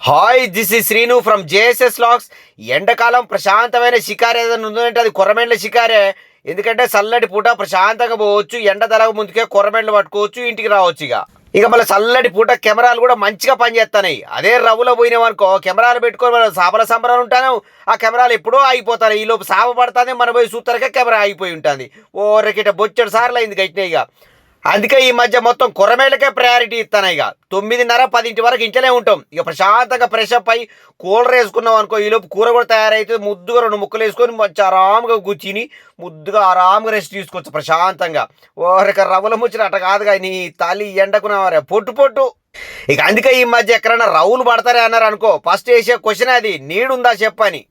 Hi this is Srinu from JSS logs. ఎండాకాలం ప్రశాంతమైన షికారు ఏదైనా ఉందంటే అది కొర్రమేండ్ల షికారే. ఎందుకంటే చల్లటి పూట ప్రశాంతంగా పోవచ్చు, ఎండ తలగ ముందుకే కొర్రమేండ్లు పట్టుకోవచ్చు, ఇంటికి రావచ్చు. ఇక మళ్ళీ చల్లటి పూట కెమెరాలు కూడా మంచిగా పనిచేస్తున్నాయి. అదే రవ్వులో పోయినామనుకో కెమెరాలు పెట్టుకొని మనం చేపల సంబరాలు ఉంటాను, ఆ కెమెరాలు ఎప్పుడో ఆగిపోతాయి. ఈ లోపు సాప పడుతుంది, మనం పోయి సూత్తరకే కెమెరా ఆగిపోయి ఉంటుంది. ఓ రకిట బొచ్చడు సార్లు అయింది గట్టిన. అందుకే ఈ మధ్య మొత్తం కొర్రమేళ్ళకే ప్రయారిటీ ఇస్తాను. 9:30, 10 వరకు ఇంట్లోనే ఉంటాం. ప్రశాంతంగా ఫ్రెష్ అప్ అయ్యి కూలర్ వేసుకున్నాం అనుకో, ఈలోపు కూర కూడా తయారైతే ముద్దుగా 2 ముక్కలు వేసుకొని మంచి ఆరాముగా కూర్చుని ముద్దుగా ఆరాముగా రెస్ట్ తీసుకోవచ్చు ప్రశాంతంగా. ఓరక రవ్వుల ముచ్చిన అట్ట కాదుగా, నీ తల్లి ఎండకున్నావారే పొట్టు పొట్టు. అందుకే ఈ మధ్య ఎక్కడైనా రవ్వులు పడతారే అన్నారు అనుకో, ఫస్ట్ వేసే క్వశ్చన్ అది, నీడుందా చెప్పని.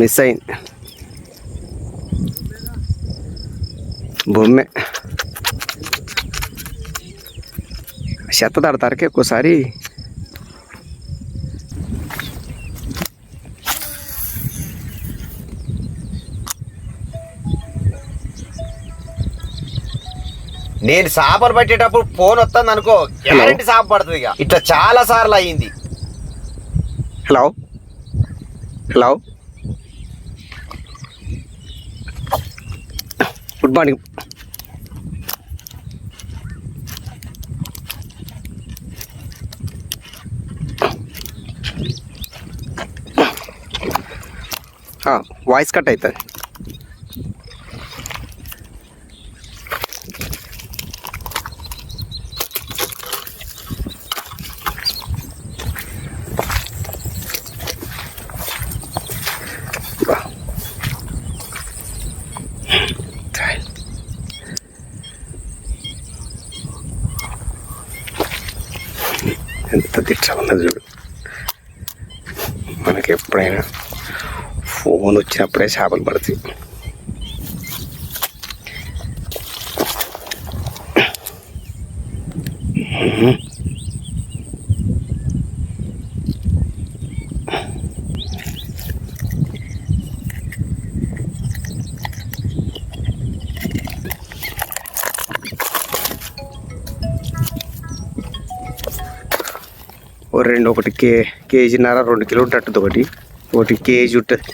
మిస్ అయింది బొమ్మే. చెత్త తడతారకి ఒక్కోసారి నేను చేపలు పట్టేటప్పుడు ఫోన్ వస్తుంది అనుకో, గ్యారెంటీ చేప పడుతుంది. ఇట్లా చాలా సార్లు అయ్యింది. Hello hello, good morning. Voice cut అవుతుంది. ఎంత తిట్ట ఉన్నది చూడు. మనకి ఎప్పుడైనా ఫోన్ వచ్చినప్పుడే చేపలు పడతాయి. ఒకటి కేజీన్నర 2 కిలో ఉంటుంది, ఒకటి కేజీ ఉంటుంది.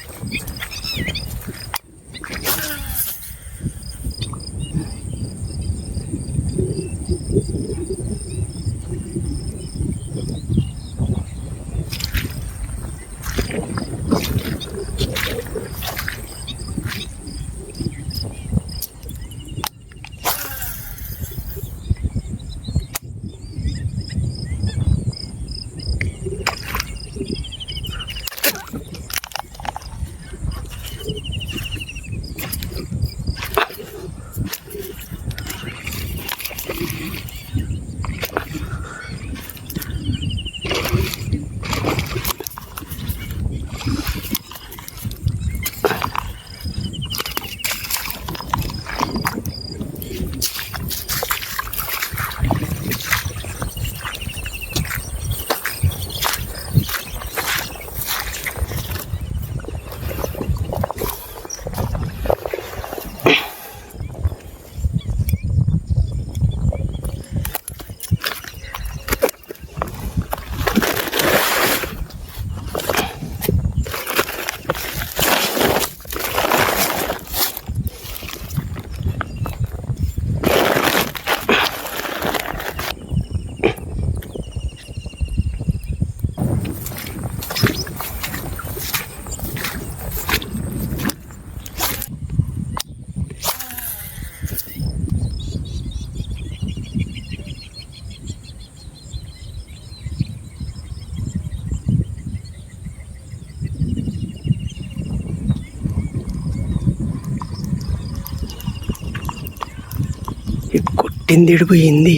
కొట్టింది ఎడిపోయింది.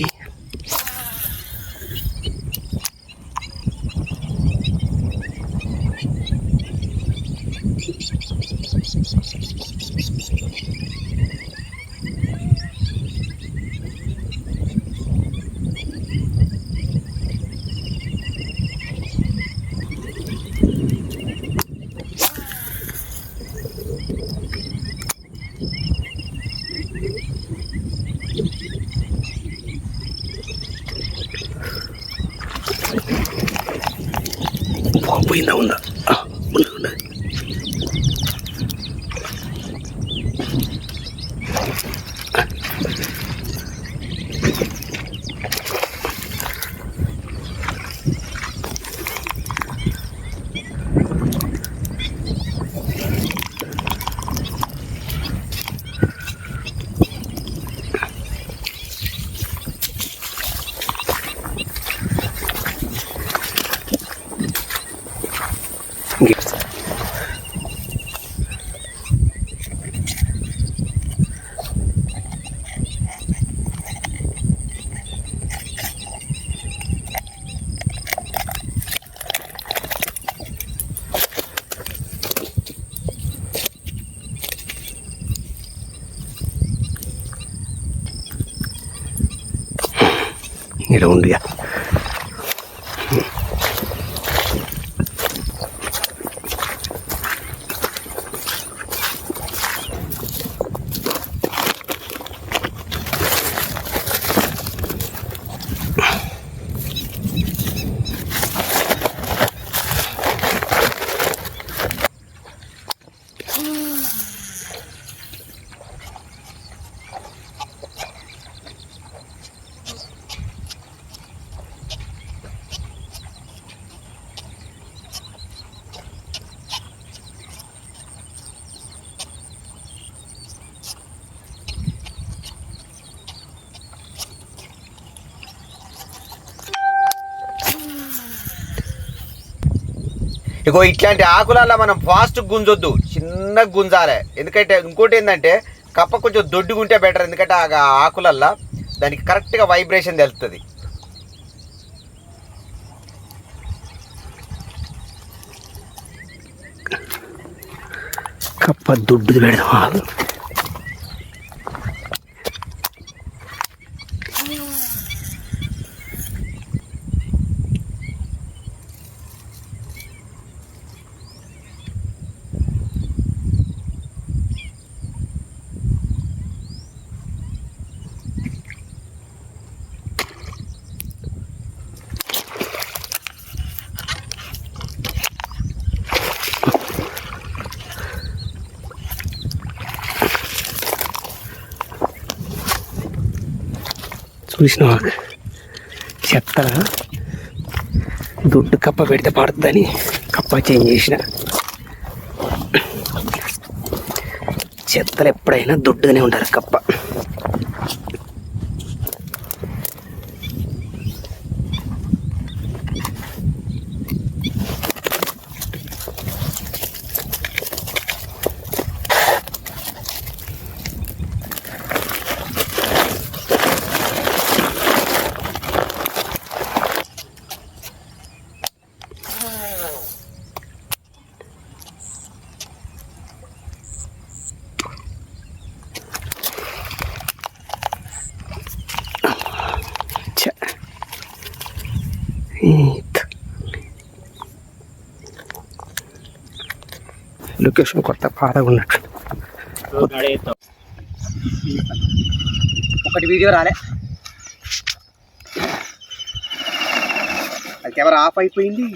పోయిందా ఉందా ఉన్నది. ఇక్కడ ఉంది ఇగో ఇట్లాంటి ఆకులల్లో మనం ఫాస్ట్ గుంజొద్దు, చిన్నగా గుంజాలి. ఎందుకంటే ఇంకోటి ఏంటంటే కప్ప కొంచెం దొడ్డుగుంటే బెటర్, ఎందుకంటే ఆ ఆకులల్లో దానికి కరెక్ట్గా వైబ్రేషన్ తెలుస్తుంది. కప్ప దొడ్డు పెడదాం. చూసినావా చెత్తల దొడ్డు కప్ప పెడితే పడుతుందని కప్ప చేంజ్ చేసిన. చెత్తలు ఎప్పుడైనా దొడ్డుగానే ఉంటారు కప్ప. లొకేషన్ కొత్త పాతగా ఉన్నట్టు. ఒకటి వీడియో రాలే, అది కెమెరా ఆఫ్ అయిపోయింది.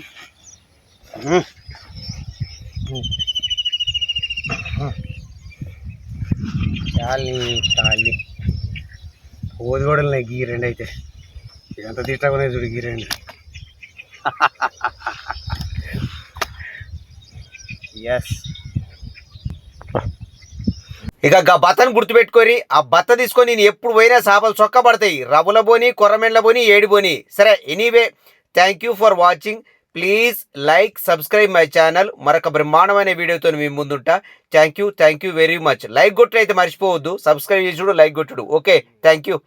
తాళి ఓది కూడా ఉన్నాయి గీ రెండు. అయితే ఎంత తిట్టగా చూడు గీ రెండు. ఎస్, ఇక బత్తను గుర్తుపెట్టుకొని ఆ బత్త తీసుకొని నేను ఎప్పుడు పోయినా చేపలు చొక్క పడతాయి. రవ్వుల బోని, కొర్రమెండ్ల బోని, ఏడి బోని. సరే, anyway thank you for watching. Please like, subscribe my channel. మరొక బ్రహ్మాండమైన వీడియోతో మీ ముందుంటా. Thank you very much. Like కొట్టుడు అయితే మర్చిపోవద్దు, సబ్స్క్రైబ్ చేసి లైక్ కొట్టుడు. Okay, thank you.